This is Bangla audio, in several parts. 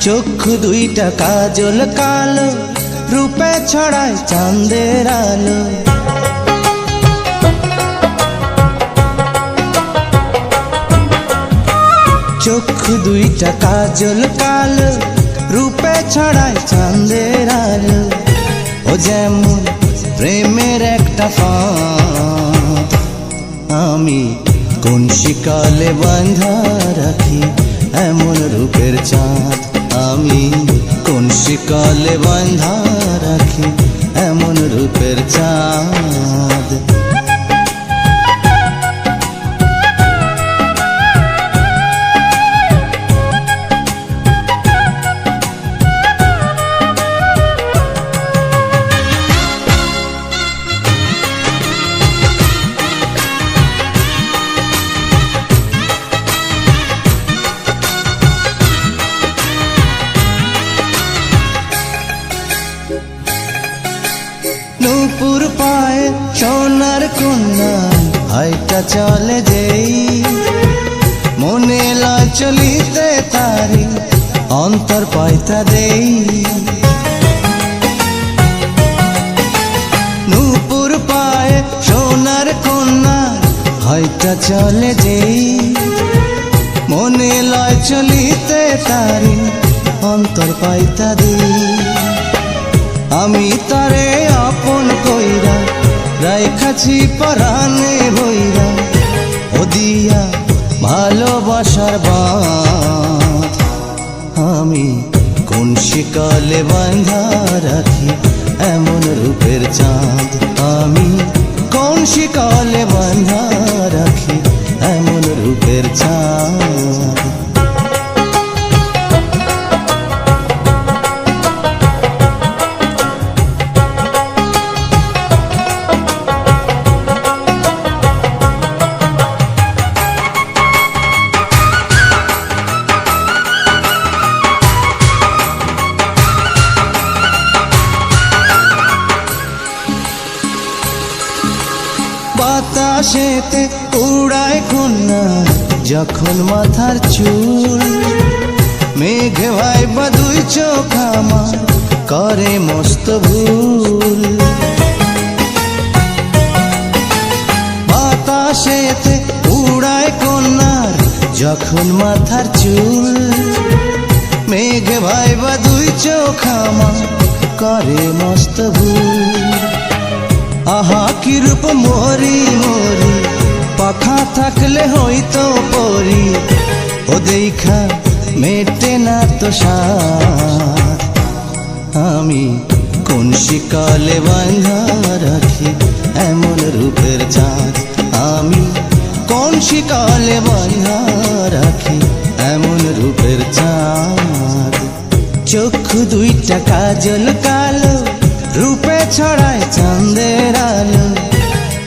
চক্ষু দুইটা কাজল কালো, রূপে ছড়ায় চাঁদের আলো। চক্ষু দুইটা কাজল কালো, রূপে ছড়ায় চাঁদের আলো। ও যেমন প্রেমের একটা ফাঁদ, আমি কোন শিকলে বাঁধা রাখি এমন রূপের চাঁদ। আমি কোন শিকলে বাঁধা রাখি এমন রূপের চাঁদ। নূপুর পায়ে সোনার কন্যা, হাইটা চলে যেই মনে লয় চলিতে তারি অন্তর পাইতা দেই। নূপুর পায়ে সোনার কন্যা, হাইটা চলে যেই মনে লয় চলিতে তারি অন্তর পাইতা দেই। আমি তারে আপন কইরা রাইখাছি পরাণে বইরা, ও দিয়া ভালোবাসার বাঁধ। আমি কোন শিকলে বাঁধা রাখি এমন রূপের চাঁদ। আমি কোন শিকলে বাঁধা রাখি এমন রূপের চাঁদ। বাতাসেতে উড়ায় কন্যা যখন মাথার চুল, মেঘে ভাইবা দুই চোখ আমার করে মস্ত ভুল। বাতাসেতে উড়ায় কন্যার যখন মাথার চুল, মেঘে ভাইবা দুই চোখ আমার করে মস্ত ভুল। আহা কি রূপ মরি মরি, পাখা থাকলে হইতো পরি, ও দেখা মেটে না তো সাথ। আমি কোন শিকলে বাঁধা রাখি এমন রূপের চাঁদ। আমি কোন শিকলে বাঁধা রাখি এমন রূপের চাঁদ। চক্ষু দুইটা কাজল কালো, রূপে ছড়ায় চাঁদের আলো।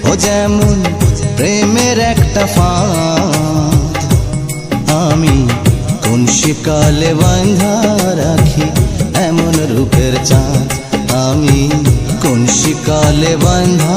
ও যেমন প্রেমের একটা ফাঁদ, আমি কোন শিকলে বাঁধা রাখি এমন রূপের চাঁদ। আমি কোন শিকলে বাঁধা